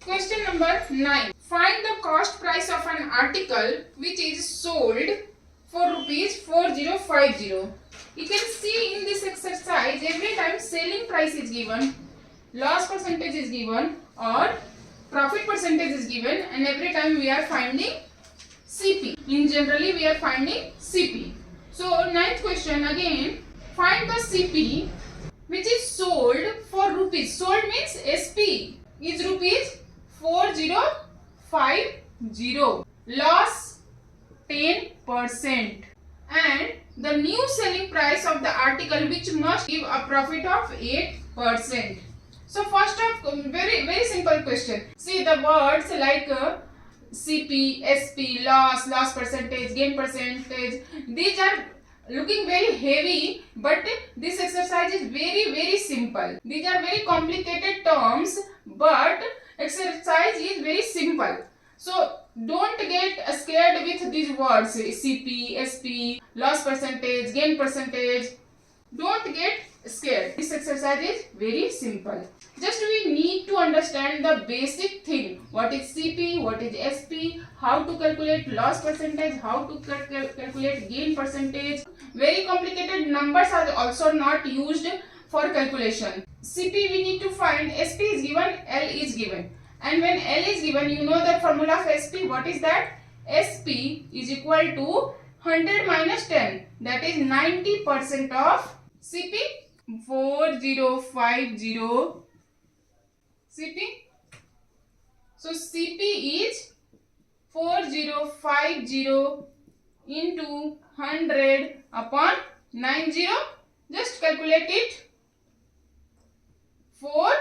Question number 9. Find the cost price of an article which is sold for rupees 4050. You can see in this exercise every time selling price is given, loss percentage is given or profit percentage is given, and every time we are finding CP. In generally we are finding CP. So ninth question again, find the CP which is sold for rupees. Sold means SP is rupees 4050. Loss 10%. And the new selling price of the article which must give a profit of 8%. So first of very simple question. See the words like CP, SP, loss percentage, gain percentage. These are looking very heavy, but this exercise is very simple. These are very complicated terms, but exercise is very simple. So don't get scared with these words CP, SP, loss percentage, gain percentage. Don't get scared. This exercise is very simple. Just we need to understand the basic thing. What is CP, what is SP, how to calculate loss percentage, how to calculate gain percentage. Very complicated numbers are also not used for calculation. CP we need to find, SP is given, L is given. And when L is given, you know the formula of SP. What is that? SP is equal to 100 minus 10. That is 90% of CP. 4050 CP. So CP is 4050 into 100 upon 90. Just calculate it. 4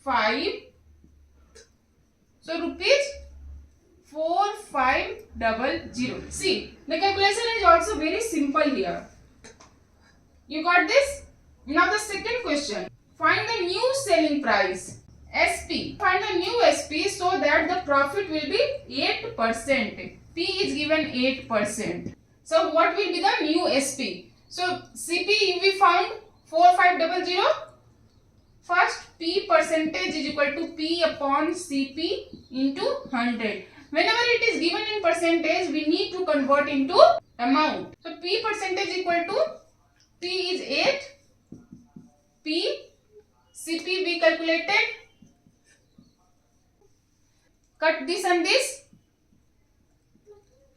5. So rupees 4500. See, the calculation is also very simple here. You got this? Now the second question. Find the new selling price. SP. Find the new SP so that the profit will be 8%. P is given 8%. So what will be the new SP? So CP we found 4500. First P percentage is equal to P upon CP into 100. Whenever it is given in percentage, we need to convert into amount. So P percentage equal to P is 8. P CP we calculated. Cut this and this.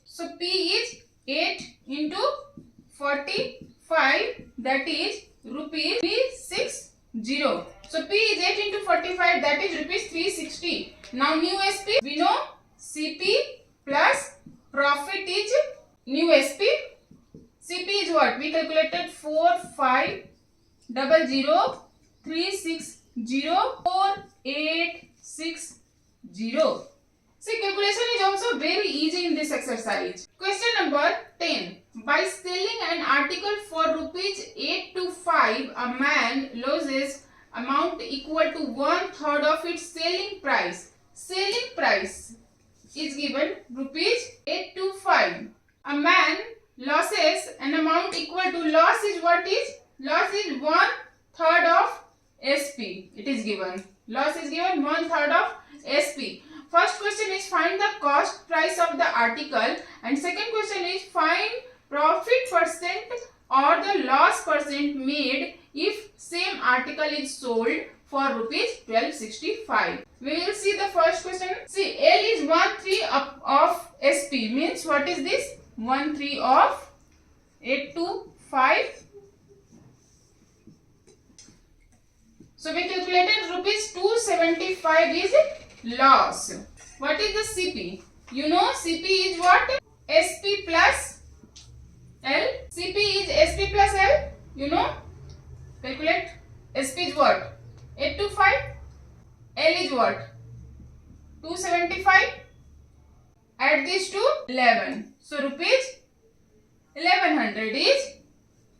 So P is 8 into 45, that is rupees 360. So P is 8 into 45, that is rupees 360. Now new SP, we know CP plus profit is new SP. CP is what? We calculated 4500 360 4860. See, calculation is also very easy in this exercise. Question number 10. By selling an article for rupees 825, a man loses amount equal to 1/3 of its selling price. Selling price is given rupees 825. A man losses an amount equal to, loss is what is? Loss is 1/3 of SP. It is given. Loss is given 1/3 of SP. First question is find the cost price of the article, and second question is find profit percent or the loss percent made if same article is sold for rupees 1265. We will see the first question. See, L is 1/3 of SP, means what is this? 1/3 of 825. So we calculated rupees 275 is loss. What is the CP? You know CP is what? SP plus L. CP is SP plus L. You know? Calculate. SP is what? 825. L is what? 275. Add this to 11. So rupees 1100 is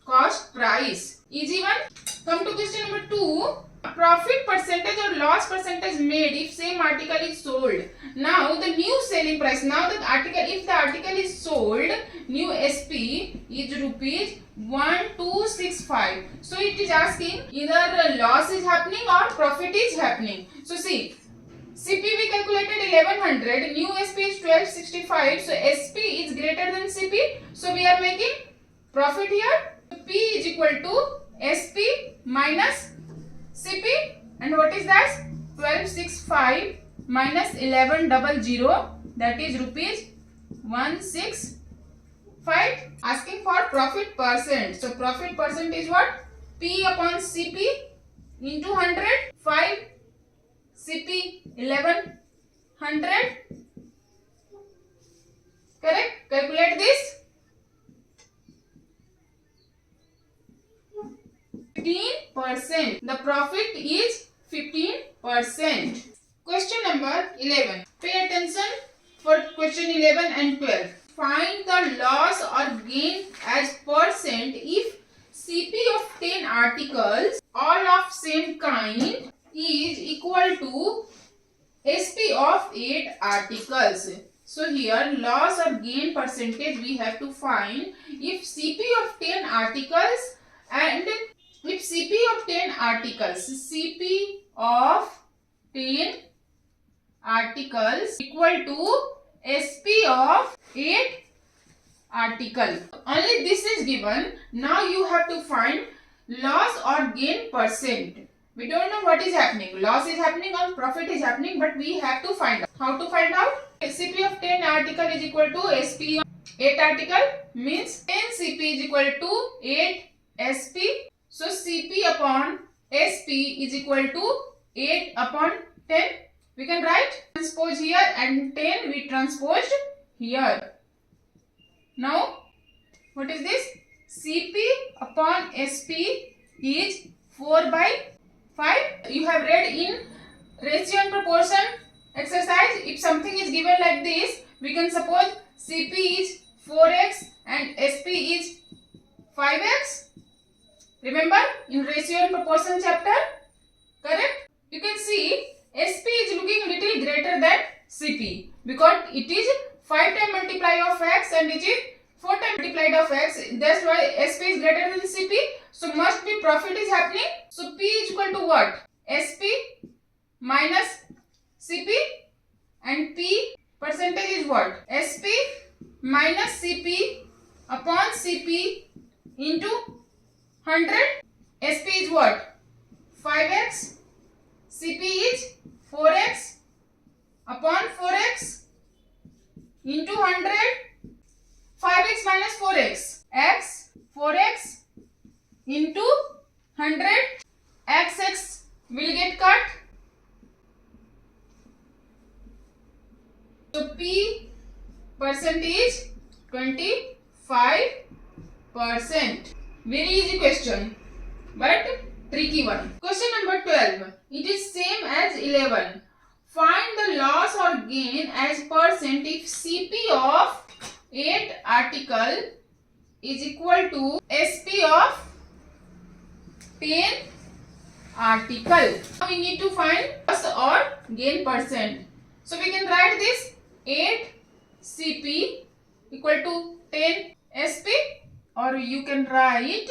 cost price. Easy one. Come to question number 2. Profit percentage or loss percentage made if same article is sold. Now the new selling price. Now the article, if the article is sold, new SP is rupees 1265. So it is asking either loss is happening or profit is happening. So see, CP we calculated 1100, new SP is 1265, so SP is greater than CP, so we are making profit here. P is equal to SP minus CP, and what is that? 1265 minus 1100, that is rupees 165. Asking for profit percent, so profit percent is what? P upon CP into 100, 5 CP 1100, correct? Calculate this. 15%. The profit is 15%. Question number 11. Pay attention for question 11 and 12. Find the loss or gain as percent if CP of 10 articles, all of same kind, is equal to SP of 8 articles. So here loss or gain percentage we have to find if CP of 10 articles and if CP of 10 articles, CP of 10 articles equal to SP of 8 article. Only this is given. Now you have to find loss or gain percent. We don't know what is happening. Loss is happening or profit is happening, but we have to find out. How to find out? CP of 10 article is equal to SP of 8 article, means 10 CP is equal to 8 SP. So CP upon SP is equal to 8 upon 10. We can write transpose here and 10 we transposed here. Now what is this? CP upon SP is 4 by 5. You have read in ratio and proportion exercise. If something is given like this, we can suppose CP is 4x and SP is 5x. Remember in ratio and proportion chapter, correct? You can see SP is looking little greater than CP because it is 5 times multiply of x and it is 4 times multiplied of x. That's why SP is greater than CP. So must be profit is happening. So P is equal to what? SP minus CP, and P percentage is what? SP minus CP upon CP into 100. SP is what? 5x. CP is 4x upon 4x into 100. 5x minus 4x. X 4x into 100. X will get cut. So P percent is 25%. Very easy question, but tricky one. Question number 12. It is same as 11. Find the loss or gain as percent if CP of 8 article is equal to SP of 10 article. Now we need to find loss or gain percent. So we can write this 8 CP equal to 10 SP, or you can write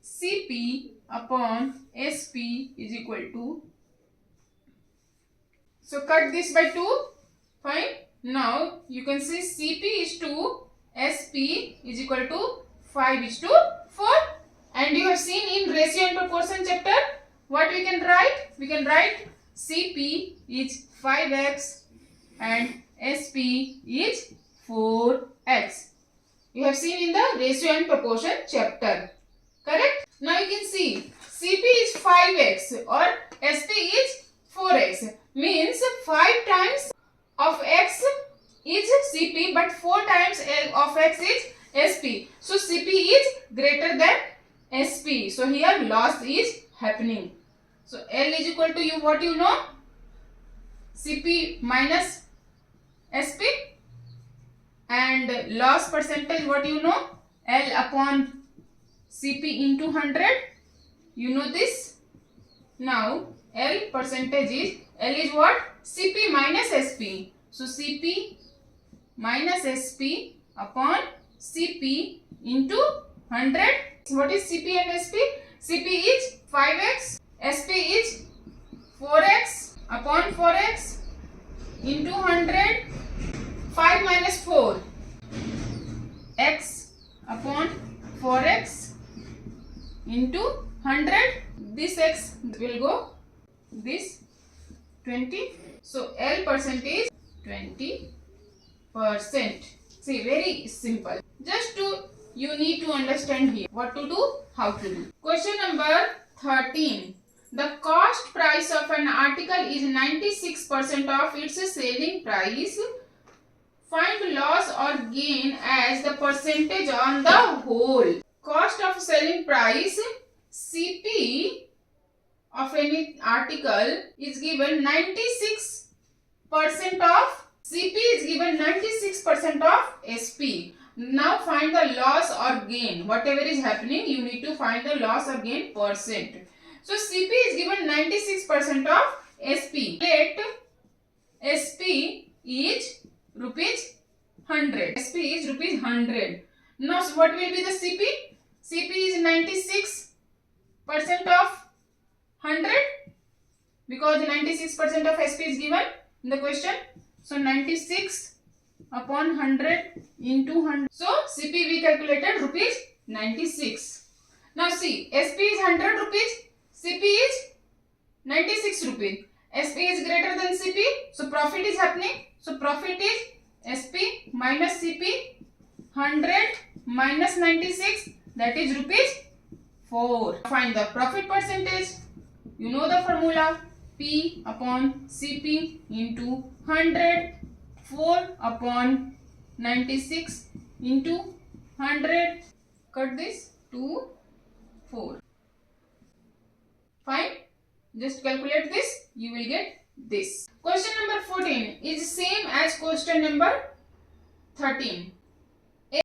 CP upon SP is equal to. So cut this by 2. Fine. Now you can see CP is 2, SP is equal to 5 is to 4. And you have seen in ratio and proportion chapter what we can write? We can write CP is 5x and SP is 4x. You have seen in the ratio and proportion chapter. Correct? Now you can see CP is 5x or SP is 4x. Means 5 times of x is CP but 4 times of x is SP. So CP is greater than SP. So here loss is happening. So L is equal to you what you know? CP minus SP, and loss percentage what you know? L upon CP into 100. You know this. Now L percentage is, L is what? CP minus SP. So CP minus SP upon CP into 100. What is CP and SP? CP is 5x, SP is 4x upon 4x will go this 20. So L percentage 20%. See, very simple. Just you need to understand here what to do, how to do. Question number 13. The cost price of an article is 96% of its selling price. Find loss or gain as the percentage on the whole. Cost of selling price, CP of any article is given 96% of CP is given 96% of SP. Now find the loss or gain. Whatever is happening, you need to find the loss or gain percent. So CP is given 96% of SP. Let SP is rupees 100. SP is rupees 100. Now what will be the CP? CP is 96% of 100 because 96% of SP is given in the question. So 96 upon 100 into 100. So CP we calculated rupees 96. Now see, SP is 100 rupees, CP is 96 rupees. SP is greater than CP, so profit is happening. So profit is SP minus CP, 100 minus 96, that is rupees 4. Find the profit percentage. You know the formula, P upon CP into 100, 4 upon 96 into 100. Cut this, 2, 4. Fine. Just calculate this, you will get this. Question number 14 is same as question number 13.